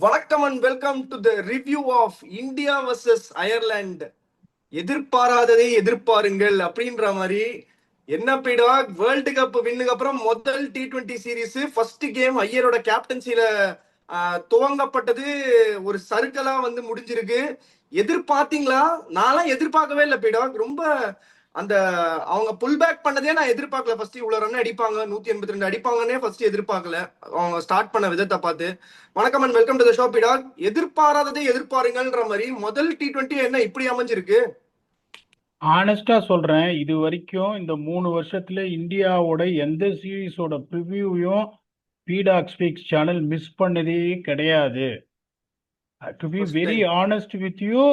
வணக்கம் and welcome to the review of India versus Ireland. எதிர்பாராததை எதிர்பாருங்கள் அப்படின்ற மாதிரி. என்ன பீடா, வேர்ல்டு கப் வின்னுக்கு அப்புறம் முதல் T20 சீரீஸ் ஃபர்ஸ்ட் கேம் ஐயரோட கேப்டன்சில துவங்கப்பட்டது. ஒரு சர்க்கிளா முடிஞ்சிருக்கு. எதிர்பார்த்தீங்களா? நான்லாம் எதிர்பார்க்கவே இல்லை பீடா. ரொம்ப அந்த அவங்க புல் பேக் பண்ணதே நான் எதிர்பார்க்கல. ஃபர்ஸ்ட் இவ்வளவு ரன் அடிப்பாங்க, 182 அடிப்பாங்கன்னே ஃபர்ஸ்ட் எதிர்பார்க்கல அவங்க ஸ்டார்ட் பண்ண விதத்தை பார்த்து. வணக்கம் and welcome to the show பீடா. எதிர்பாராததை எதிர்பாருங்கன்ற மாதிரி முதல் T20 என்ன இப்படி அமைஞ்சிருக்கு? ஆனஸ்டா சொல்றேன், இது வரைக்கும் இந்த 3 வருஷத்துல இந்தியாவோட எந்த சீரீஸோட ப்ரிவியூவையும் பீடாக் ஸ்பீக்ஸ் சேனல் மிஸ் பண்ணதே கிடையாது. To be first very time. Honest with you,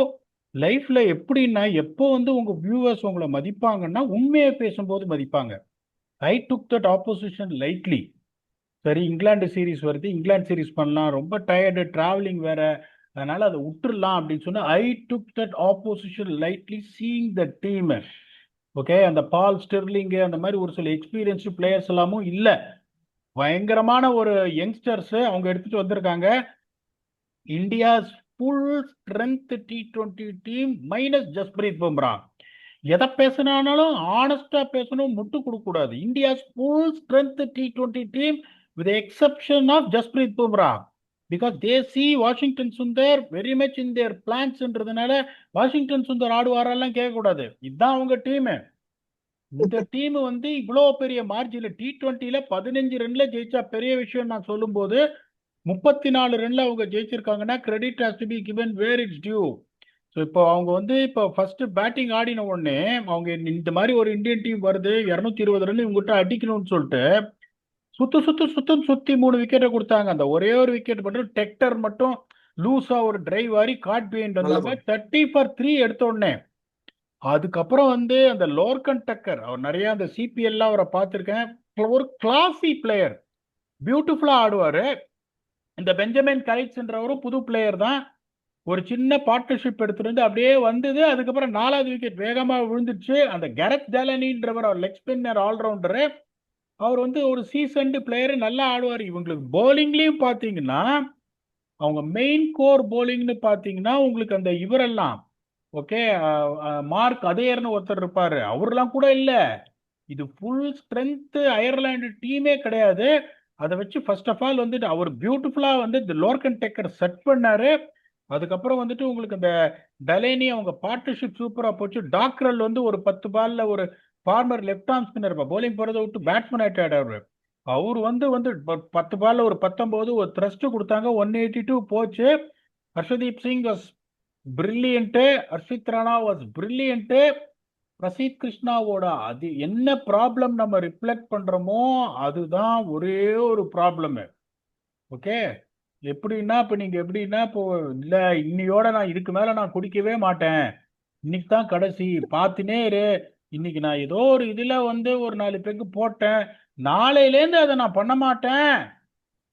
லைஃப்ல எப்படின்னா எப்போ உங்க வியூவர்ஸ் உங்களை மதிப்பாங்கன்னா உண்மையை பேசும்போது மதிப்பாங்க. ஐ டுக் தட் ஆப்போசிஷன் லைட்லி. சரி, இங்கிலாந்து சீரீஸ் வருது, இங்கிலாந்து சீரீஸ் பண்ணலாம், ரொம்ப டயர்டு, டிராவலிங் வேற, அதனால அதை விட்டுறலாம் அப்படின்னு சொன்னா I took that opposition lightly seeing the team. Okay, அந்த பால் ஸ்டெர்லிங் அந்த மாதிரி ஒரு சில எக்ஸ்பீரியன்ஸ்டு பிளேயர்ஸ் எல்லாமும் இல்லை. பயங்கரமான ஒரு யங்ஸ்டர்ஸ் அவங்க எடுத்துட்டு வந்திருக்காங்க. India's full strength T20 team minus Jasprit Bumrah. எதை பேசினாலும் ஆனஸ்டா பேசணும், முட்டு கொடுக்க கூடாது. India's full strength T20 team with exception of Jasprit Bumrah, because they see Washington Sundar very much in their பிளான்ஸ்ன்றதுனால வாஷிங்டன் சுந்தர் ஆடுவாரெல்லாம் கேட்கக்கூடாது. இதுதான் அவங்க டீம். இந்த டீம் இவ்வளோ பெரிய மார்ஜின்ல T20ல 15 ரன்ல ஜெயிச்சா பெரிய விஷயம் நான் சொல்லும் போது 34 ரன்ல அவங்க ஜெயிச்சிருக்காங்கன்னா credit has to be given where it's due. So இப்போ அவங்க இப்போ ஃபர்ஸ்ட் பேட்டிங் ஆடின உடனே அவங்க இந்த மாதிரி ஒரு இந்தியன் டீம் வருது, 220 ரன் இவங்ககிட்ட அடிக்கணும்னு சொல்லிட்டு சுத்தி 3 விக்கெட்டை கொடுத்தாங்க. அந்த ஒரே ஒரு விக்கெட் மட்டும் டெக்டர் மட்டும் லூஸா ஒரு டிரைவ் ஆடி காட் பிஹைண்ட் வந்தாங்க. 30 for 3 எடுத்த உடனே அதுக்கப்புறம் அந்த லோர்கன் டக்கர், அவர் நிறைய அந்த சிபிஎல்ல அவரை பார்த்துருக்கேன். ஒரு கிளாசி பிளேயர், பியூட்டிஃபுல்லா ஆடுவாரு. இந்த பெஞ்சமின் கரைட்ஸ்ன்றவரும் புது பிளேயர் தான். ஒரு சின்ன பார்ட்னர்ஷிப் எடுத்துட்டு அப்படியே வந்தது. அதுக்கப்புறம் 4வது விக்கெட் வேகமா விழுந்துச்சு. அந்த கெரத் டெலனின்றவர், அவர் லெக் ஸ்பின்னர் ஆல்ரவுண்டரு. அவர் ஒரு சீசன்டு பிளேயர், நல்லா ஆடுவார். இவங்களுக்கு போலிங்லயும் பாத்தீங்கன்னா அவங்க மெயின் கோர் போலிங்னு பாத்தீங்கன்னா உங்களுக்கு அந்த இவரெல்லாம் ஓகே, மார்க் அதேர்னு ஒருத்தர் இருப்பாரு, அவரெல்லாம் கூட இல்ல. இது ஃபுல் ஸ்ட்ரென்த் அயர்லாந்து டீமே கிடையாது. அதை வச்சு ஃபர்ஸ்ட் ஆஃப் ஆல் அவர் பியூட்டிஃபுல்லா இந்த லோர்கன் டேக்கர் செட் பண்ணாரு. அதுக்கப்புறம் உங்களுக்கு அந்த டெலேனி அவங்க பார்ட்னர்ஷிப் சூப்பரா போச்சு. டாக்ரல் ஒரு 10 பால்ல ஒரு former left arm spinner, bowling போறதை விட்டு பேட்ஸ்மேன் ஆயிட்டாரு. அவர் 10 பால்ல ஒரு 19 ஒரு த்ரஸ்ட் கொடுத்தாங்க, 182 போச்சு. Harshdeep Singh was brilliant, Harshit Rana was brilliant. Prasidh கிருஷ்ணாவோட அது என்ன ப்ராப்ளம் நம்ம ரிஃப்ளெக்ட் பண்றோமோ அதுதான் ஒரே ஒரு ப்ராப்ளம். ஓகே, எப்படின்னா இப்போ நீங்க எப்படின்னா இப்போ இல்ல இன்னையோட நான் இதுக்கு மேல நான் குடிக்கவே மாட்டேன், இன்னைக்கு தான் கடைசி பார்த்துனே இரு, இன்னைக்கு நான் ஏதோ ஒரு இதுல ஒரு 4 பெக்கு போட்டேன், நாளையிலேருந்து அதை நான் பண்ண மாட்டேன்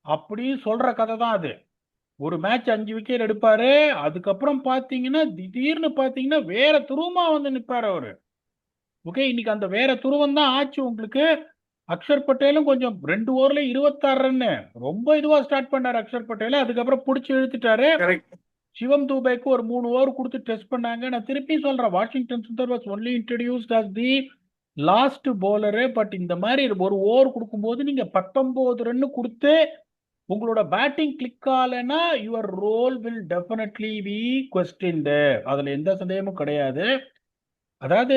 அப்படின்னு சொல்ற கதை தான் அது. ஒரு மேட்ச் 5 விக்கெட் எடுப்பாரு, அதுக்கப்புறம் பாத்தீங்கன்னா திடீர்னு பாத்தீங்கன்னா வேற துருவமா நிப்பாரு அவரு. ஓகே, இன்னைக்கு அந்த வேற துருவம் தான் ஆச்சு உங்களுக்கு. அக்ஷர் பட்டேலும் கொஞ்சம் 2 ஓவர்ல 26 ரன்னு ரொம்ப இதுவா ஸ்டார்ட் பண்ணாரு அக்ஷர் பட்டேல். அதுக்கப்புறம் பிடிச்சி இழுத்துட்டாரு. சிவம் தூபைக்கு ஒரு 3 ஓவர் கொடுத்து டெஸ்ட் பண்ணாங்க. நான் திருப்பி சொல்றேன், Washington Sundar was only introduced as the last bowler. But இந்த மாதிரி ஒரு ஓவர் கொடுக்கும்போது நீங்க 19 ரன்னு கொடுத்து உங்களோட பேட்டிங் கிளிக் ஆகலைன்னா your role will definitely be questioned, அதுல எந்த சந்தேகமும் கிடையாது. அதாவது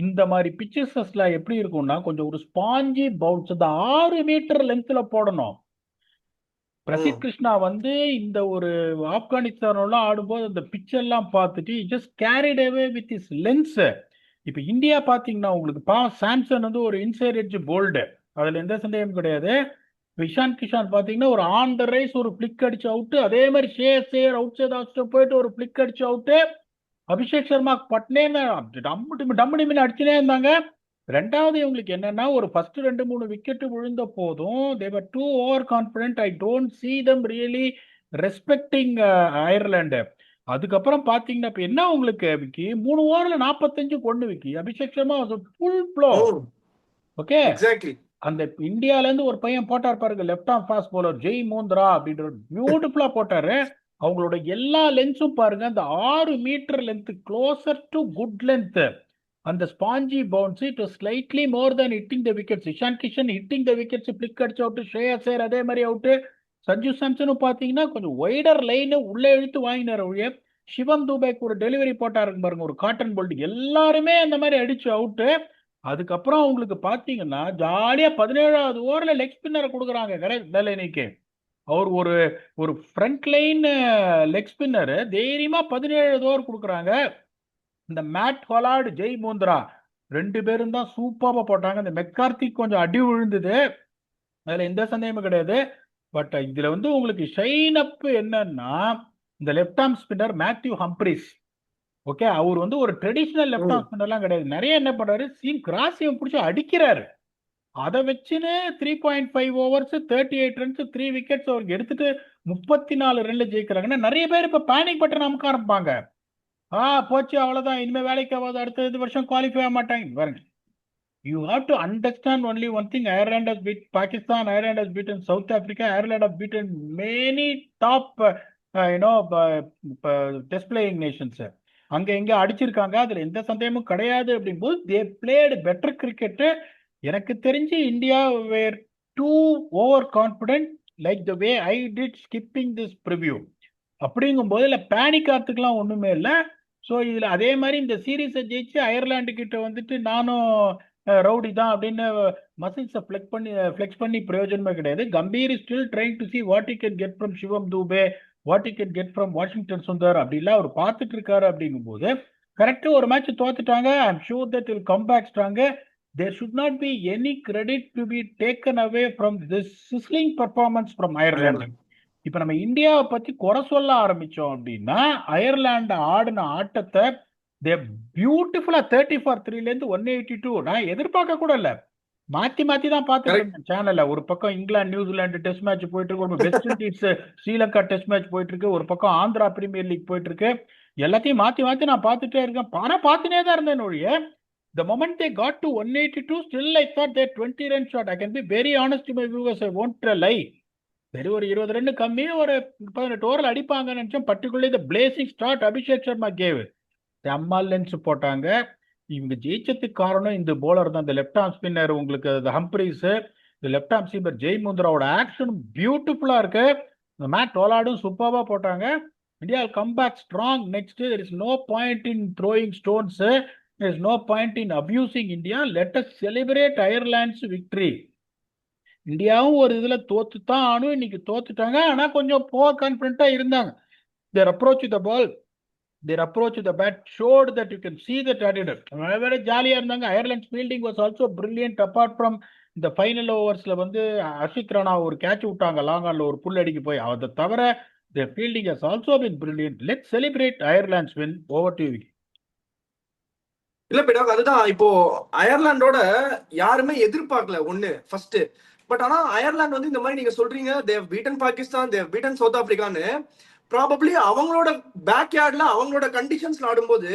இந்த மாதிரி பிச்சர்ஸ்ல எப்படி இருக்கும்னா கொஞ்சம் ஒரு ஸ்பாஞ்சி பவுன்ஸ், அந்த 6 மீட்டர் லென்த்ல போடணும். பிரசித் கிருஷ்ணா இந்த ஒரு ஆப்கானிஸ்தானோட ஆடும்போது அந்த பிச் எல்லாம் பார்த்துட்டு just carried away with is lens. இப்ப இந்தியா பாத்தீங்கன்னா உங்களுக்கு சாம்சன் ஒரு இன்சைட் எட்ஜ் போல்டு, அதுல எந்த சந்தேகமும் கிடையாது. இஷான் கிஷான் பாத்தீங்கன்னா ஒரு ஆன் த ரைஸ் ஒரு பிளிக் அடிச்சு அவுட்டு. அதே மாதிரி ஷேர் அவுட் சைட் ஆஸ்ட் போயிட்டு ஒரு பிளிக் அடிச்சு அவுட்டு. அபிஷேக் சர்மா பட்னே டம்முன்னு அடிச்சுனே இருந்தாங்க. ரெண்டாவது இவங்களுக்கு என்னன்னா ஒரு ஃபர்ஸ்ட் 2-3 விக்கெட் விழுந்த போதும் they were too over confident. I don't see them really respecting Ireland. அதுக்கப்புறம் பாத்தீங்கன்னா இப்ப என்ன உங்களுக்கு விக்கி 3 ஓவர்ல 45 கொண்டு விக்கி Abhishek Sharma full flow. Okay, அந்த இந்தியால இருந்து ஒரு பையன் போட்டார் பாருங்க, left arm fast bowler Jai Mondira அப்படின்ற பியூட்டிஃபுல்லா போட்டாரு. அவங்களோட எல்லா லென்ஸும் பாருங்க, அந்த 6 meter length, closer to good length. அந்த spongy bounce, it was slightly more than hitting the wickets. Ishan Kishan hitting the wickets, flick அடிச்சு அவுட்டு. ஸ்ரேயஸ் ஐயர் அதே மாதிரி அவுட்டு. சஞ்சு சாம்சனும் பார்த்தீங்கன்னா கொஞ்சம் ஒய்டர் லைனு உள்ளே இழுத்து வாங்கினார் ஒழிய, சிவம் துபேக்கு ஒரு டெலிவரி போட்டாருங்க பாருங்க, ஒரு காட்டன் போல்ட், எல்லாருமே அந்த மாதிரி அடிச்சு அவுட்டு. அதுக்கப்புறம் அவங்களுக்கு பார்த்தீங்கன்னா ஜாலியா 17வது ஓவரில் லெக் ஸ்பின்னரை கொடுக்குறாங்க டெலனிக்கு. அவர் ஒரு ஒரு ஃப்ரண்ட் லைன் லெக் ஸ்பின்னர் தைரியமா 17வது ஓவர் கொடுக்குறாங்க. இந்த மேட் ஹொலார்டு, ஜெய் மூந்திரா 2 பேரும் தான் சூப்பராக போட்டாங்க. இந்த மெக்கார்த்தி கொஞ்சம் அடி விழுந்தது, அதுல எந்த சந்தேகமும் கிடையாது. பட் இதுல வந்து உங்களுக்கு ஷைன் அப் என்னன்னா, இந்த left arm spinner Matthew Humphreys. Okay, அவர் வந்து ஒரு ட்ரெடிஷனல் லெஃப்ட் ஆர்ம் ஸ்பின்னர்லாம் கிடையாது. நிறைய என்ன பண்றாரு, சீம் கிராஸையும் பிடிச்சி அடிக்கிறாரு. அதை வச்சுன்னு 3.5 ஓவர்ஸ் 38 ரன்ஸ் 3 விக்கெட்ஸ் அவருக்கு எடுத்துட்டு 34 ரன்ல ஜெயிக்கிறாங்கன்னா, நிறைய பேர் இப்ப பேனிக் பட்டன் அமுக்க ஆரம்பிப்பாங்க. போச்சு அவ்வளவுதான், இனிமே வேலைக்கு ஆகாது, அடுத்த வருஷம் குவாலிஃபை ஆக மாட்டாங்க பாருங்க. You have to understand only one thing. Ireland has beat Pakistan, Ireland has beaten South Africa, Ireland have beaten many top test playing nations. அங்க எங்க அடிச்சிருக்காங்க, அதுல எந்த சந்தேகமும் கிடையாது. அப்படிங்கும்போது தே பிளேடு பெட்டர் கிரிக்கெட். எனக்கு தெரிஞ்சு India were too over confident, like the way I did skipping this preview. அப்படிங்கும்போது இல்லை பேனிக் ஆகிறதுக்குலாம் ஒண்ணுமே இல்லை. ஸோ இதுல அதே மாதிரி இந்த சீரீஸை ஜெயிச்சு அயர்லாண்டு கிட்ட வந்துட்டு நானும் ரவுடி தான் அப்படின்னு மசில்ஸை ஃபிளெக்ஸ் பண்ணி பிரயோஜனமே கிடையாது. Gambhir is still trying to see what you can get from Shivam Dube, what you can get from Washington Sundar, அப்படிலாம் அவர் பார்த்துட்டு இருக்காரு. அப்படிங்கும்போது கரெக்டா ஒரு மேட்ச் தோத்துட்டாங்க. I am sure that will come back strong. There should not be any credit to be taken away from this sizzling performance from Ireland. இப்ப நம்ம இந்தியாவை பத்தி குறை சொல்ல ஆரம்பிச்சோம் அப்படின்னா, அயர்லாந்து ஆடின ஆட்டத்தை பியூட்டிஃபுல்லா 30 for 3ல இருந்து 182 நான் எதிர்பார்க்க கூட இல்ல. மாத்தி தான் பார்த்துட்டு இருந்தேன் சேனல்ல. ஒரு பக்கம் இங்கிலாந்து நியூசிலாந்து டெஸ்ட் மேட்ச் போயிட்டு இருக்கு, ஒரு west Indies Sri Lanka test match போயிட்டு இருக்கு, ஒரு பக்கம் ஆந்திரா பிரீமியர் லீக் போயிட்டு இருக்கு. எல்லாத்தையும் மாத்தி நான் பார்த்துட்டே இருக்கேன். பார்த்துனே தான் இருந்தேன் ஒழிய, the moment they got to 182, still I thought they're 20 run short. I can be very honest to my viewers, I won't lie. சரி, ஒரு 20 ரன் கம்மி, ஒரு 18 ஓவரில் அடிப்பாங்கன்னு நினைச்சோம். பர்டிகுலர்லி இந்த blazing start Abhishek Sharma gave செம்ம லென்ஸ் போட்டாங்க. இவங்க ஜெயிச்சதுக்கு காரணம் இந்த போலர் தான், இந்த லெஃப்ட் ஆர்ம் ஸ்பின்னர் உங்களுக்கு ஹம்ப்ரீஸ், இந்த லெஃப்ட் ஆர்ம் ஸ்பின்னர் ஜெய் முந்திராவோட ஆக்ஷன் பியூட்டிஃபுல்லா இருக்கு. இந்த மேட் டோலாடும் சூப்பராக போட்டாங்க. India come back strong. Next there is no point in throwing stones, there is no point in abusing India. Let us celebrate Ireland's victory. இந்தியாவும் ஒரு இதுல தோத்து தான் ஆனும், இன்னைக்கு தோத்துட்டாங்க. ஆனா கொஞ்சம் போர் கான்பிடண்டா இருந்தாங்க. their approach to the ball, their approach to the bat showed that you can see that attitude. வேற ஜாலியா இருந்தாங்க. Ireland fielding was also brilliant. Apart from இந்த ஃபைனல் ஓவர்ஸ்ல வந்து அர்ஷித் ராணா ஒரு கேட்ச் விட்டாங்க லாங் ஆன்ல, ஒரு புல் அடிக்க போய். அதை தவிர their fielding has also been brilliant. Let's celebrate Ireland's win. Over to you. இல்ல பிடாக், அதுதான் இப்போ அயர்லாண்டோட யாருமே எதிர்பார்க்கல ஒண்ணு ஃபர்ஸ்ட். பட் ஆனா அயர்லாந்து வந்து இந்த மாதிரி நீங்க சொல்றீங்க, they've beaten Pakistan, they've beaten South ஆப்பிரிக்கான்னு, ப்ராபப்ளி அவங்களோட பேக் யார்ட்ல அவங்களோட கண்டிஷன்ஸ்ல ஆடும்போது,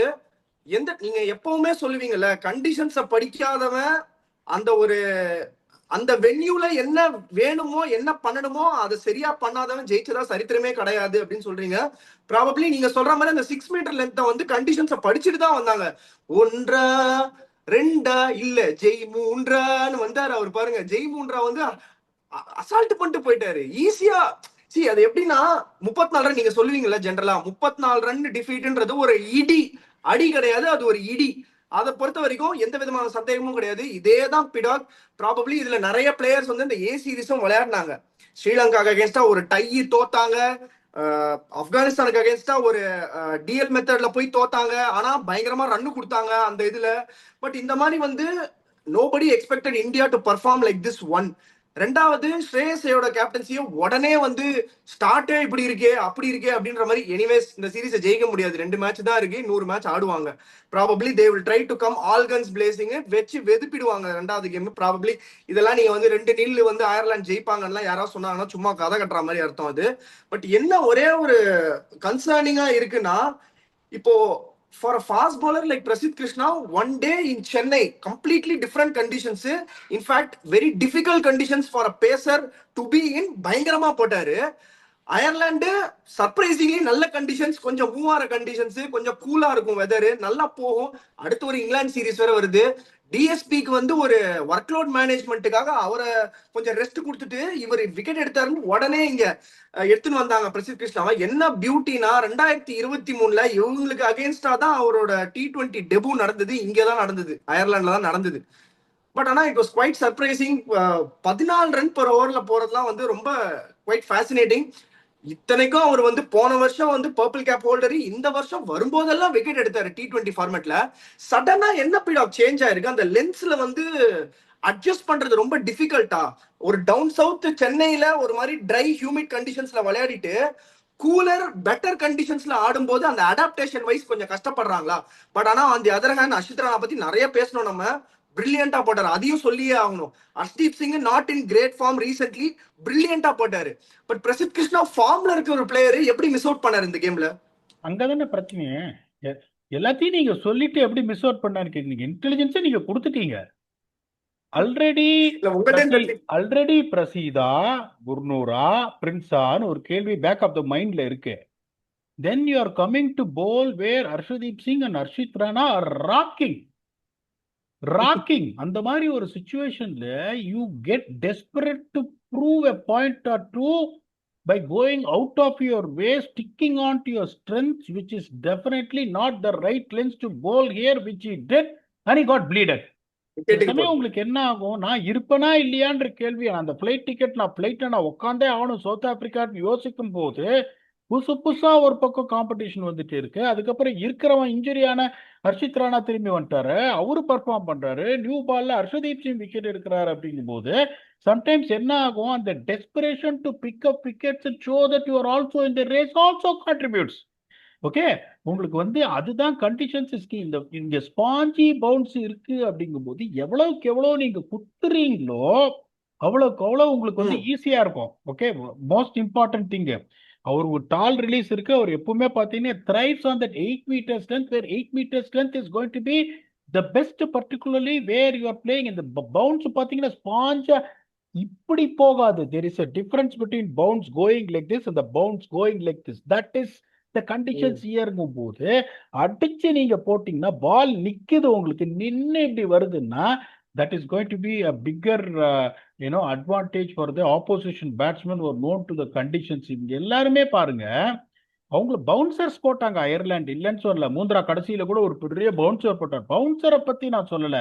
நீங்க எப்பவுமே சொல்லுவீங்கல்ல, கண்டிஷன்ஸை படிக்காதவன் அந்த வென்யூல என்ன வேணுமோ என்ன பண்ணணுமோ அதை சரியா பண்ணாதவன் ஜெயிச்சதா சரித்திரமே கிடையாது அப்படின்னு சொல்றீங்க. ப்ராபப்ளி நீங்க சொல்ற மாதிரி அந்த 6 மீட்டர் லென்த்தை வந்து கண்டிஷன்ஸை படிச்சுட்டு தான் வந்தாங்க. 1 2 இல்ல ஜெய் 3 வந்தாரு அவர். பாருங்க, ஜெய் 3 வந்து அசால்ட் பண்ணிட்டு போயிட்டாரு ஈஸியா. அது எப்படின்னா 34 ரன் நீங்க சொல்லுவீங்கல்ல, ஜென்ரலா 34 ரன் டிஃபீட்ன்றது ஒரு அடி கிடையாது, அது ஒரு இடி. அதை பொறுத்த வரைக்கும் எந்த விதமான சந்தேகமும் கிடையாது. இதே தான் பிடாக். ப்ராபப்ளி இதுல நிறைய பிளேயர்ஸ் வந்து இந்த ஏ சீரீஸும் விளையாடினாங்க. ஸ்ரீலங்காக்கு அகேன்ஸ்டா ஒரு டை தோத்தாங்க, ஆப்கானிஸ்தானுக்கு அகேன்ஸ்டா ஒரு டிஎல் மெத்தட்ல போய் தோத்தாங்க. ஆனா பயங்கரமா ரன்னு கொடுத்தாங்க அந்த இதுல. பட் இந்த மாதிரி வந்து nobody expected India to perform like this one. ரெண்டாவது, ஸ்ரேயஸ் ஐயரோட கேப்டன்சியை உடனே வந்து ஸ்டார்டே இப்படி இருக்கே அப்படி இருக்கே அப்படின்ற மாதிரி. எனிவேஸ் இந்த சீரீஸை ஜெயிக்க முடியாது, 2 மேட்ச் தான் இருக்கு, 100 மேட்ச் ஆடுவாங்க. Probably they will try to come all guns blazing, வச்சு வெதுப்பிடுவாங்க 2வது கேம். ப்ராபப்ளி இதெல்லாம் நீங்க வந்து 2-0 வந்து அயர்லாந்து ஜெயிப்பாங்கன்னா யாராவது சொன்னாங்கன்னா சும்மா கதை கட்டுற மாதிரி அர்த்தம் அது. பட் என்ன ஒரே ஒரு கன்சர்னிங்கா இருக்குன்னா, இப்போ for a fast bowler like Prasidh Krishna, one day in Chennai, completely different conditions, in fact very difficult conditions for a pacer to be in, பயங்கரமா போட்டாரு. அயர்லாந்து சர்ப்ரைசிங்லி நல்ல கண்டிஷன்ஸ், கொஞ்சம் மூவார கண்டிஷன்ஸ், கொஞ்சம் கூலா இருக்கும் வெதரு, நல்லா போகும். அடுத்து ஒரு இங்கிலாந்து சீரிஸ் வேற வருது. டிஎஸ்பிக்கு வந்து ஒரு ஒர்க்லோட் மேனேஜ்மெண்ட்டுக்காக அவரை கொஞ்சம் ரெஸ்ட் கொடுத்துட்டு இவர் விக்கெட் எடுத்தாருன்னு உடனே இங்க எடுத்துன்னு வந்தாங்க பிரசித் கிருஷ்ணாவை. என்ன பியூட்டினா 2023 இவங்களுக்கு அகேன்ஸ்டா தான் அவரோட T20 டெபு நடந்தது, இங்கதான் நடந்தது, அயர்லாந்துல தான் நடந்தது. பட் ஆனா it was quite surprising. 14 run per ஓவர்ல போறதுலாம் வந்து ரொம்ப குவைட் ஃபேசினேட்டிங். இத்தனைக்கும் அவர் வந்து போன வருஷம் வந்து பர்பிள் கேப் ஹோல்டர், இந்த வருஷம் வரும்போதெல்லாம் விக்கெட் எடுத்தாரு T20 ஃபார்மேட்ல. சடனா என்ன பீட் ஆஃப் சேஞ்ச் ஆயிருக்கு, அந்த லென்ஸ்ல வந்து அட்ஜஸ்ட் பண்றது ரொம்ப டிஃபிகல்ட்டா. ஒரு டவுன் சவுத் சென்னையில ஒரு மாதிரி ட்ரை ஹியூமிட் கண்டிஷன்ஸ்ல விளையாடிட்டு கூலர் பெட்டர் கண்டிஷன்ஸ்ல ஆடும்போது அந்த அடாப்டேஷன் வைஸ் கொஞ்சம் கஷ்டப்படுறாங்களா. பட் ஆனா அந்த அதர் ஹேண்ட் அஷித் ராணா பத்தி நிறைய பேசணும் நம்ம. பிரில்லியண்டா போட்டாரு, அதையும் சொல்லியே ஆகணும். Arshdeep Singh not in great form recently, பிரில்லியண்டா போட்டாரு. பட் பிரசித் கிருஷ்ணா ஃபார்ம்ல இருக்க ஒரு பிளேயர் எப்படி மிஸ் அவுட் பண்ணாரு இந்த கேம்ல? அங்கதானே பிரச்சனையே. எல்லாத்தையும் நீங்க சொல்லிட்டு எப்படி மிஸ் அவுட் பண்ணான்னு கேக்குறீங்க. இன்டெலிஜென்ஸை நீங்க கொடுத்துட்டீங்க. ஆல்ரெடி பிரசீதா, குர்னூரா, பிரின்ஸான்னு ஒரு கேள்வி பேக் ஆஃப் த மைண்ட்ல இருக்கு. Then you are coming to bowl where Harshdeep Singh and Harshit Rana are rocking. அந்த மாதிரி ஒரு சிச்சுவேஷன்ல you get desperate to prove a point or do by going out of your way, sticking on to your strengths, which is definitely not the right lens to bowl here, which he did, and he got bleeded. சமயம் உங்களுக்கு என்ன ஆகும், நான் இருப்பனா இல்லையான்ற கேள்வி, அந்த flight ticket நான் பிளைட்ல நான் உட்காந்தே ஆகணும் சவுத் ஆப்பிரிக்கா யோசிக்கும் போது புதுசா ஒரு பக்கம் காம்படிஷன் வந்துட்டு இருக்கு. அதுக்கப்புறம் இருக்கிறவன் இன்ஜுரியான ஹர்ஷித் ராணா திரும்பி வந்துட்டாரு, அவரு பர்ஃபார்ம் பண்றாரு, நியூ பால்ல ஹர்ஷதீப் சிங் விக்கெட் எடுக்கிறாரு. அப்படிங்கும் போது சம்டைம்ஸ் என்ன ஆகும், அந்த desperation to pick up wickets and show that you are also in the race also contributes. Okay, உங்களுக்கு வந்து அதுதான் கண்டிஷன்ஸ். இந்த இங்க ஸ்பாஞ்சி பவுன்ஸ் இருக்கு அப்படிங்கும்போது எவ்வளவுக்கு எவ்வளவு நீங்க குத்துறீங்களோ அவ்வளவுக்கு அவ்வளவு உங்களுக்கு வந்து ஈஸியா இருக்கும். ஓகே, மோஸ்ட் இம்பார்ட்டன்ட் திங், அவர் ஒரு டால் ரிலீஸ் இருக்கு. அவர் எப்பவுமே பாத்தீங்கன்னா thrives on that 8 meters length, where 8 meters length is going to be the best, particularly where you are playing in the bounce. பாத்தீங்கன்னா ஸ்பாஞ்ச் இப்படி போகாது. there is a difference between bounce going like this and the bounce going like this. that is the conditions here-ங்கும் போது அடிச்சு நீங்க போட்டீங்கன்னா பால் நிக்குது, உங்களுக்கு நின்னு இப்படி வருதுன்னா that is going to be a bigger advantage for the opposition batsmen who are known to the conditions. இங்க எல்லாருமே பாருங்க, அவங்க பவுன்சர்ஸ் போட்டாங்க அயர்லாந்து, இல்லைன்னு சொல்லல. மூந்திரா கடைசியில கூட ஒரு பெரிய பவுன்சர் போட்டார். பவுன்சரை பத்தி நான் சொல்லல,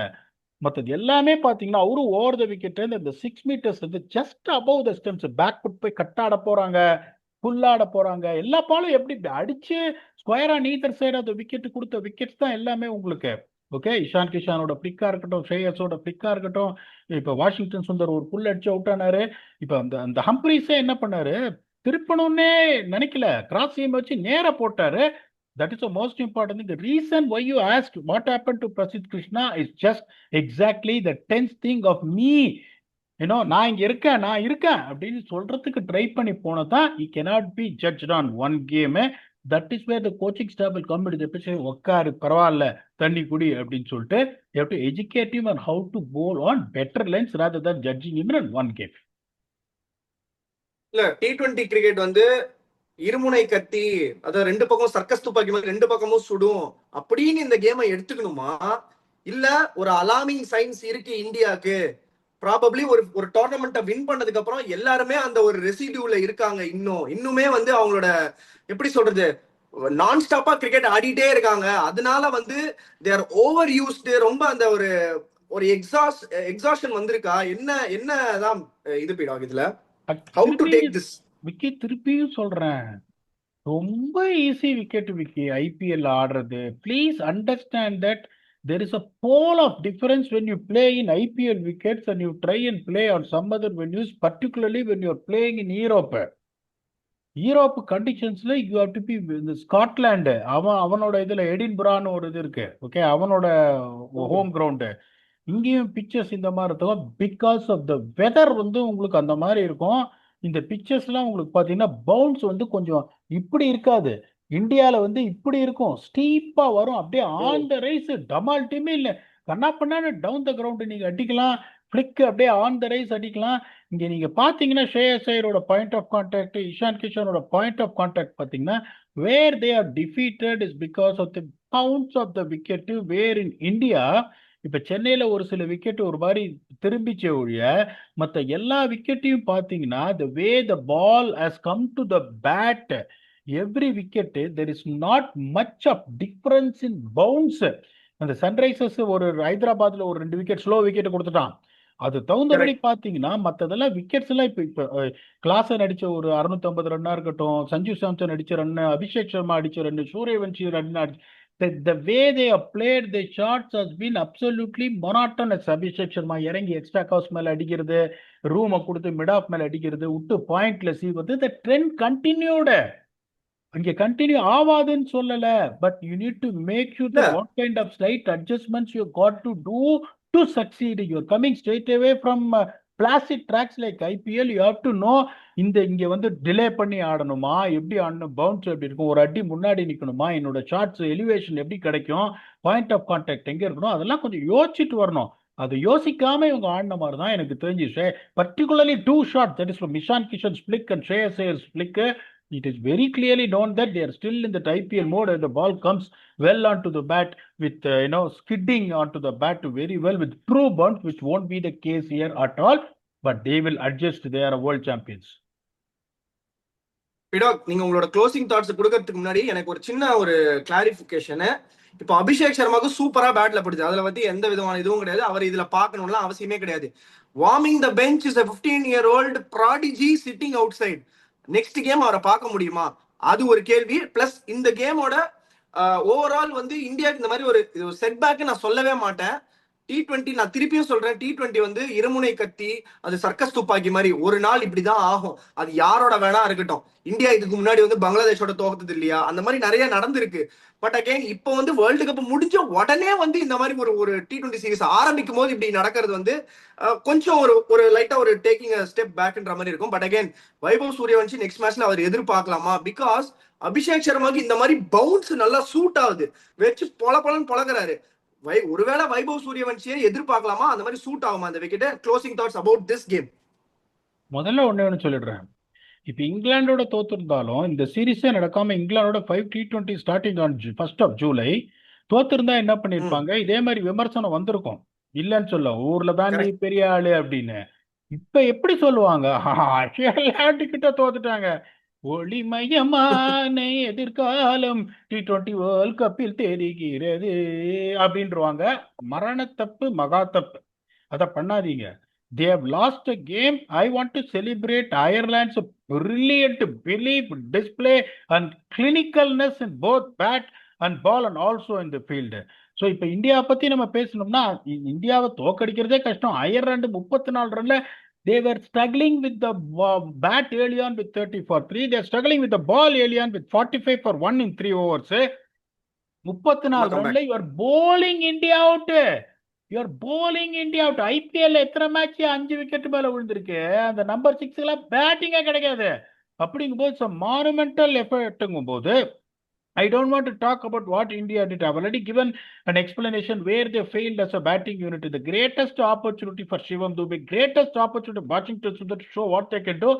மற்றது எல்லாமே பாத்தீங்கன்னா அவரு ஓவர் த விக்கெட் இந்த 6 meters வந்து just above the stumps back foot போய் கட்டாட போறாங்க, புல்லாட போறாங்க. எல்லா பாலும் எப்படி அடிச்சு ஸ்கொயரா neither side of the wicket கொடுத்த விக்கெட்ஸ் தான் எல்லாமே உங்களுக்கு. ஓகே, இஷான் கிஷானோட பிளிக்கா இருக்கட்டும், ஷ்ரேயஸோட பிளிக்கா இருக்கட்டும், இப்ப வாஷிங்டன் சுந்தர் ஒரு புல் அடிச்சு அவுட் ஆனாரு. இப்ப அந்த ஹம்ப்ரீஸே என்ன பண்ணாரு, திருப்பணும்னே நினைக்கல, கிராஸ் சீம் வச்சு நேரா போட்டாரு. That is the most important thing. The reason why you asked what happened to Prasidh Krishna is just exactly the tenth thing of me. நான் இங்க இருக்கேன், நான் இருக்கேன் அப்படின்னு சொல்றதுக்கு ட்ரை பண்ணி போனதான் he cannot be judged on one game. That is where the coaching staff will come into the picture. உட்காரு, பரவாயில்ல, தண்ணி குடி அப்படின்னு சொல்லிட்டு you have to educate him on how to bowl on better lens rather than judging him in one game. இல்ல, T20 cricket வந்து இருமுனை கத்தி, அதாவது ரெண்டு பக்கம் சர்க்கஸ் துப்பாக்கி மாதிரி ரெண்டு பக்கமும் சுடும் அப்படின்னு இந்த கேமை எடுத்துக்கணுமா, இல்ல ஒரு அலார்மிங் சைன்ஸ் இருக்கு இந்தியாவுக்கு, ப்ராபப்ளி ஒரு டோர்னமெண்ட்டை வின் பண்ணதுக்கு அப்புறம் எல்லாருமே அந்த ஒரு ரெசிடியூல இருக்காங்க, இன்னுமே வந்து அவங்களோட எப்படி சொல்றது நான் ஸ்டாப்பா கிரிக்கெட் ஆடிட்டே இருக்காங்க, அதனால வந்து தேர் ஓவர் யூஸ்டு, ரொம்ப அந்த ஒரு எக்ஸாஷன் வந்திருக்கா, என்னதான் இது போயிடும் இதுல, how to take this? Vicky, திருப்பியும் சொல்றேன், ரொம்ப ஈஸி விக்கெட் விக்கி ஐபிஎல் ஆடுறது. Please understand that there is a pole of difference when you play in IPL wickets and you try and play on some other venues, particularly when you are playing in Europe. Europe கண்டிஷன்ஸ்ல you have to be இந்த Scotland, அவனோட இதுல எடின்பரான்னு ஒரு இது இருக்கு. Okay, அவனோட home ground. இங்கேயும் pictures இந்த மாதிரி இருக்கும். பிகாஸ் ஆஃப் த வெதர் வந்து உங்களுக்கு அந்த மாதிரி இருக்கும். இந்த பிக்சர்ஸ்லாம் உங்களுக்கு பார்த்தீங்கன்னா பவுன்ஸ் வந்து கொஞ்சம் இப்படி இருக்காது. இந்தியாவில் வந்து இப்படி இருக்கும், ஸ்டீப்பா வரும், அப்படியே ஆன் த ரைஸ், டமால் டீமே இல்லை, கண்ணா பண்ணான்னு டவுன் த கிரவுண்டு நீங்க அடிக்கலாம். ஃபிளிக் அப்படியே ஆன் த ரைஸ் அடிக்கலாம். இங்க நீங்க பாத்தீங்கன்னா ஷ்ரேயஸ் ஐயரோட பாயிண்ட் ஆஃப் கான்டாக்ட், இஷான் கிஷனோட பாயிண்ட் ஆஃப் கான்டாக்ட் பாத்தீங்கன்னா where they are defeated is because of the bounce of the wicket. Where in India இப்ப சென்னையில ஒரு சில விக்கெட் ஒரு மாதிரி திரும்பிச்சே ஒழிய மற்ற எல்லா விக்கெட்டையும் பாத்தீங்கன்னா the way the ball has come to the bat every wicket there is not much of difference in bounce. அந்த சன்ரைசர்ஸ் ஒரு ஹைதராபாத்ல ஒரு 2 விக்கெட் ஸ்லோ விக்கெட் கொடுத்துட்டான். அது தகுந்தபடி கரெக்ட். பாத்தீங்கன்னா மத்ததெல்லாம் விக்கெட்ஸ் எல்லாம் இப்ப இப்ப கிளாசன் அடிச்ச ஒரு 650 ரன்னா இருக்கட்டும், சஞ்சு சாம்சன் அடிச்ச ரன், அபிஷேக் சர்மா அடிச்ச run, Suryavanshi run, the way they have played the shots has been absolutely monotonous. Abhishek Sharma இறங்கி எக்ஸ்ட்ரா காஸ் மேல அடிக்கிறது, ரூமை கொடுத்து மிட் ஆஃப் மேல அடிக்கிறது, விட்டு பாயிண்ட்ல சீவது, the trend continued. அங்கே கண்டினியூ ஆவாதுன்னு சொல்லல, but you need to make sure இல்ல that what kind of slight adjustments you got to do to succeed. You are coming straight away from plastic tracks like IPL. You have to know இங்க வந்து delay பண்ணி ஆடணுமா, எப்படி ஆடணும், bounce எப்படி இருக்கும், ஒரு அடி முன்னாடி நிக்கணுமா, என்னோட ஷார்ட்ஸ் எலிவேஷன் எப்படி கிடைக்கும், பாயிண்ட் ஆஃப் கான்டாக்ட் எங்க இருக்கணும், அதெல்லாம் கொஞ்சம் யோசிச்சுட்டு வரணும். அது யோசிக்காம இவங்க ஆடின மாதிரி தான் எனக்கு தெரிஞ்சு. Particularly 2 shot that is from Ishan Kishan flick and Shreyas Iyer flick. It is very clearly known that they are still in the IPL mode and the ball comes well onto the bat with skidding onto the bat very well with true bounce, which won't be the case here at all, but they will adjust. They are world champions. பிடாக், நீங்க உங்களோட closing thoughts கொடுக்கறதுக்கு முன்னாடி எனக்கு ஒரு சின்ன ஒரு clarification. இப்போ அபிஷேக் சர்மாவுக்கு சூப்பரா பேட்ல படுது, அதுல வந்து எந்த விதமான இதுவும் கிடையாது. அவர் இதுல பாக்கணும்லாம் அவசியமே கிடையாது. Warming the bench is a 15-year-old prodigy sitting outside. Next game அவரை பார்க்க முடியுமா, அது ஒரு கேள்வி. பிளஸ் இந்த கேமோட ஓவரால் வந்து இந்தியாவுக்கு இந்த மாதிரி ஒரு செட் பேக் நான் சொல்லவே மாட்டேன். T20 நான் திருப்பியும் சொல்றேன், T20 வந்து இருமுனை கத்தி, அது சர்க்கஸ் துப்பாக்கி மாதிரி ஒரு நாள் இப்படிதான் ஆகும். அது யாரோட வேணா இருக்கட்டும். இந்தியா இதுக்கு முன்னாடி வந்து பங்களாதேஷோட தோத்தது இல்லையா, அந்த மாதிரி நிறைய நடந்திருக்கு. பட் அகைன் இப்போ வந்து வேர்ல்டு கப் முடிஞ்ச உடனே வந்து இந்த மாதிரி ஒரு T20 சீரிஸ் ஆரம்பிக்கும் போது இப்படி நடக்கிறது வந்து கொஞ்சம் ஒரு லைட்டா ஒரு டேக்கிங் ஸ்டெப் பேக்ன்ற மாதிரி இருக்கும். But again Vaibhav Suryavanshi next மேட்ச்ல அவர் எதிர்பார்க்கலாமா? பிகாஸ் அபிஷேக் சர்மாக்கு இந்த மாதிரி பவுன்ஸ் நல்லா சூட் ஆகுது, வச்சு பொலன்னு பொழக்கிறாரு. ஒருவேளை வைபவ் சூரியவன்ஷியை எதிர்பார்க்கலாமா, அந்த மாதிரி சூட் ஆகுமா அந்த wicket? Closing thoughts about this game. முதல்ல ஒண்ணு சொல்லிடுறேன். இப்ப இங்கிலாண்டோட தோத்திருந்தாலும் இந்த சீரீஸே நடக்காம இங்கிலாண்டோட 5 T20 starting on 1st of July தோத்திருந்தா என்ன பண்ணிருப்பாங்க, இதே மாதிரி விமர்சனம் வந்திருக்கும். இல்லன்னு சொல்ல, ஊர்ல தான் நீ பெரிய ஆளு அப்படின்னு. இப்ப எப்படி சொல்லுவாங்க, கிட்ட தோத்துட்டாங்க, ஒளிமயமான எதிர்காலம் T20 வேர்ல்ட் கப்பில் தெரிகிறது அப்படின்றவாங்க. மரண தப்பு, மகா தப்பு, அத பண்ணாதீங்க. They have lost a game. I want to celebrate Ireland's brilliant belief, display and clinicalness in both bat and ball and also in the field. So இப்போ இந்தியா பத்தி நம்ம பேசணும்னா இந்தியாவை தோக்கடிக்கிறதே கஷ்டம். Ireland 34 ரன்ல they were struggling with the bat early on with 30 for 3. They are struggling with the ball early on with 45 for 1 in 3 overs. 34 ரன்ல you are bowling India out. You are bowling India out. IPL எத்தனை match 5 wicket மேல விழுந்திருக்கு. அந்த number 6 எல்லாம் பேட்டிங்கே கிடைக்காது. அப்படிங்கும்போது மானுமெண்டல் எஃபர்ட்ங்கும் போது I don't want to talk about what India did. I've already given an explanation where they failed as a batting unit. The greatest opportunity for Shivam Dube, greatest opportunity Washington Sundar to show what they can do.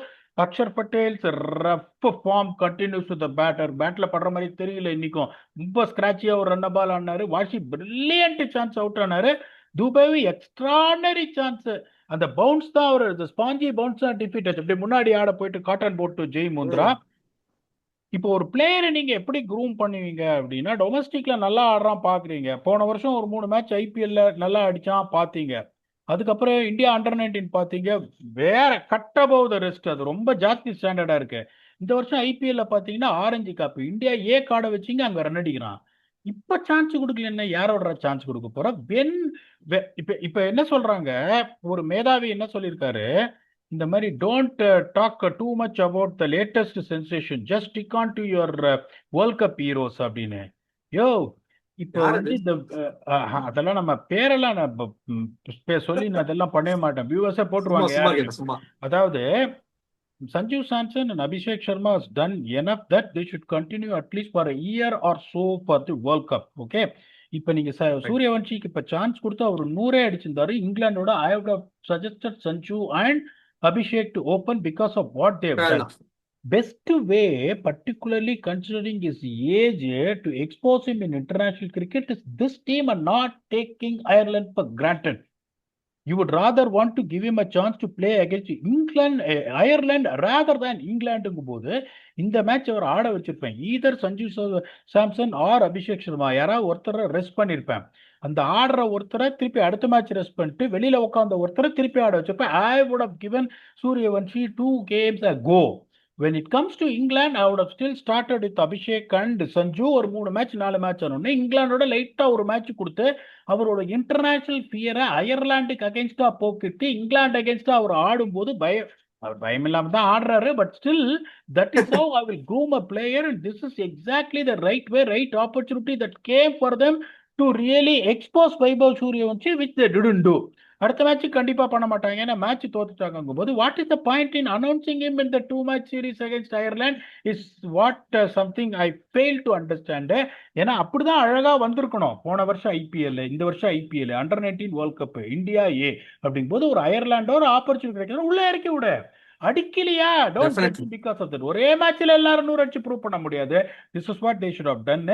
Akshar Patel's rough form continues to the batter. Batla படுற மாதிரி தெரியல இன்னைக்கும். ரொம்ப ஸ்கிராச்சியா ஒரு run பால் ஆனாரு. Washi brilliant chance out ஆனாரு. துபேவி extraordinary chance. அந்த பவுன்ஸ் தான் அவர் ஸ்பாஞ்சி பவுன்ஸ் தான் டிஃபீட் ஆச்சு. இப்படி முன்னாடி ஆட போயிட்டு caught and bowled to Jai Mundra. இப்போ ஒரு பிளேயரை நீங்க எப்படி க்ரூம் பண்ணுவீங்க அப்படின்னா, டொமஸ்டிக்ல நல்லா ஆடுறான் பாக்குறீங்க. போன வருஷம் ஒரு 3 மேட்ச் ஐபிஎல்ல நல்லா அடிச்சான் பாத்தீங்க. அதுக்கப்புறம் இந்தியா அண்டர்-19 பாத்தீங்க, வேற கட் அபவ் த ரெஸ்ட், அது ரொம்ப ஜாஸ்தி ஸ்டாண்டர்டா இருக்கு. இந்த வருஷம் ஐபிஎல்ல பாத்தீங்கன்னா ஆரஞ்சு காப்பு, இந்தியா ஏ கார்டை வச்சிங்க அங்க ரன் அடிக்கிறான். இப்ப சான்ஸ் கொடுக்கல, என்ன யாரோட சான்ஸ் கொடுக்க போற? இப்ப என்ன சொல்றாங்க, ஒரு மேதாவி என்ன சொல்லியிருக்காரு, இந்த மாதிரி don't talk too much about the latest sensation, just stick on to your world cup heroes அப்படின்னு. யோ இப்போ வந்து இந்த அதெல்லாம் நம்ம பேரெல்லாம் சொல்லி நான் அதெல்லாம் பண்ணவே மாட்டேன், வியூவர்ஸே போட்டுருவாங்க. அதாவது Sanju Samson and Abhishek Sharma has done enough that they should continue at least for a year or so for the World Cup. Okay, இப்ப நீங்க சூரியவன்ஷிக்கு இப்ப சான்ஸ் கொடுத்து அவர் 100 அடிச்சிருந்தாரு இங்கிலாந்தோட. I would have suggested Sanju and Abhishek to open because of what they've Fair done. enough. Best way, particularly considering his age, to expose him in international cricket is this team and not taking Ireland for granted. You would rather want to give him a chance to play against England, Ireland rather than Englandங்கும் போது இந்த match அவர் ஆட வச்சிருப்பேன். Either Sanju Samson or Abhishek Sharma யாராவது ஒருத்தரை rest பண்ணிருப்பேன். அந்த ஆடுற ஒருத்தரை திருப்பி அடுத்த மேட்ச் ரெஸ்ட் பண்ணிட்டு வெளியில உட்காந்த ஒருத்தரை திருப்பி ஆட வச்சிருப்பேன். I would have given Suryavanshi 2 games a go. When it comes to England, I would have still started with Abhishek and Sanju. ஒரு 3 மேட்ச் 4 மேட்ச் ஆனோடனே இங்கிலாண்டோட லைட்டா ஒரு மேட்ச் கொடுத்து அவரோட இன்டர்நேஷனல் ஃபியரை அயர்லாண்டுக்கு அகேன்ஸ்டா போக்கிட்டு இங்கிலாந்து அகேன்ஸ்டா அவர் ஆடும்போது அவர் பயம் இல்லாம தான் ஆடுறாரு. But still that is how I will groom a player and this is exactly the right way, right opportunity that came for them to really expose Vaibhav Sooryavanshi, which they didn't do. அடுத்த match கண்டிப்பா பண்ண மாட்டாங்க, ஏன்னா match தோத்துட்டாங்க போது. What is the point in announcing him in the 2-match series against Ireland is what something I fail to understand. ஏன்னா அப்படிதான் அழகா வந்திருக்கணும். போன வருஷம் ஐபிஎல், இந்த வருஷம் IPL, under 19 world cup, India A அப்படிங்கும் போது ஒரு அயர்லாண்டோ ஒரு ஆப்பர்ச்சுனிட்டி கிடைக்கணும், உள்ள இறக்கி விட. அடிக்கலையா, don't get because of that. ஒரே மேட்ச்ல எல்லாரும் 100 அடிச்சு ப்ரூவ் பண்ண முடியாது. This is what they should have done.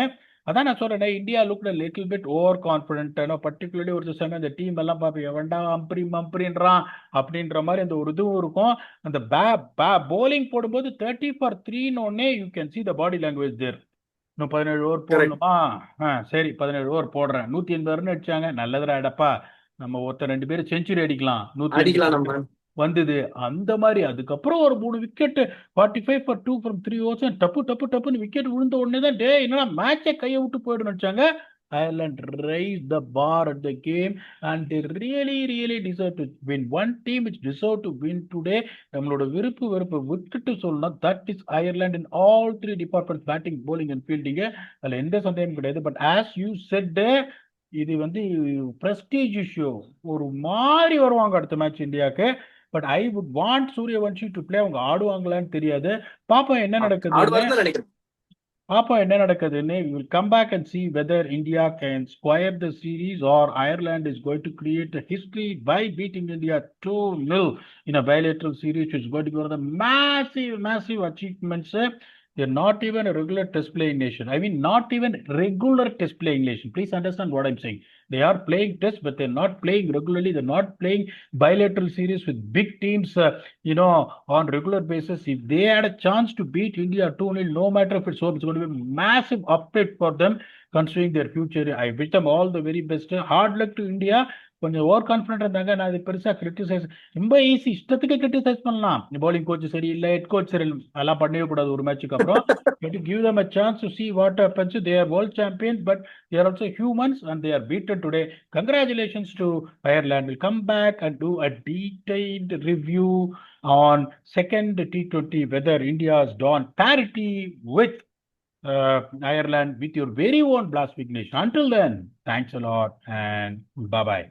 அதான் நான் சொல்றேன், India looked a little bit over confident. Particularly ஒரு சமயம் அந்த டீம் எல்லாம் பார்ப்பீங்க, வேண்டாம் அம்பரின்றான் அப்படின்ற மாதிரி அந்த ஒரு இதுவும் இருக்கும். அந்த போலிங் போடும்போது 30 for 3 ஒன்னே you can see the body language there. இன்னும் 17 ஓவர் போடணுமா, சரி 17 ஓவர் போடுறேன். 180 ரன் அடிச்சாங்க, நல்லதுடா எடப்பா, நம்ம ஒருத்தர் 2 பேரும் செஞ்சுரி அடிக்கலாம், 180 வந்தது அந்த மாதிரி. அதுக்கப்புறம் ஒரு 3 விக்கெட் 45 for 2 from 3 overs டப்புன்னு விக்கெட் விழுந்த உடனே தான் டே என்னன்னா மேட்சை கையை விட்டு போயிடும் நினைச்சாங்க. Ireland raised the bar at the game and they really deserve to win. One team which deserve to win today, நம்மளோட விருப்பு விட்டுட்டு சொல்லணும், that is Ireland in all 3 departments, batting, bowling and fielding. அதுல எந்த சந்தேகம் கிடையாது. பட் as you said, இது prestige issue, ஒரு மாதிரி வருவாங்க அடுத்த மேட்ச் இந்தியாவுக்கு. But I would want Suryavanshi to play. அவங்க ஆடுவாங்களான்னு தெரியாது, பாப்போம் என்ன நடக்குதுன்னு. We will come back and see whether India can square the series or Ireland is going to create a history by beating India 2-0 in a bilateral series, which is going to be one of the massive achievements. They're not even a regular test playing nation. I mean, not even regular test playing nation. Please understand what I'm saying. They are playing tests, but they're not playing regularly. They're not playing bilateral series with big teams, on regular basis. If they had a chance to beat India 2-0, no matter if it's home, it's going to be a massive update for them, considering their future. I wish them all the very best. Hard luck to India. கொஞ்சம் over confident இருந்தாங்க. நான் அது பெருசா criticise, ரொம்ப easy, இஷ்டத்துக்கு criticise பண்ணலாம். Bowling coach சரியில்லை, head coach சரியில்லை, அதெல்லாம் பண்ணவே கூடாது ஒரு மேட்சுக்கு அப்புறம். give them a chance to see what happens. They are world champions, but they are also humans and they are beaten today. Congratulations to Ireland. We'll come back and do a detailed review on second T20, whether India has done parity with Ireland with your very own Blast Big Nation. Until then, thanks a lot and bye-bye.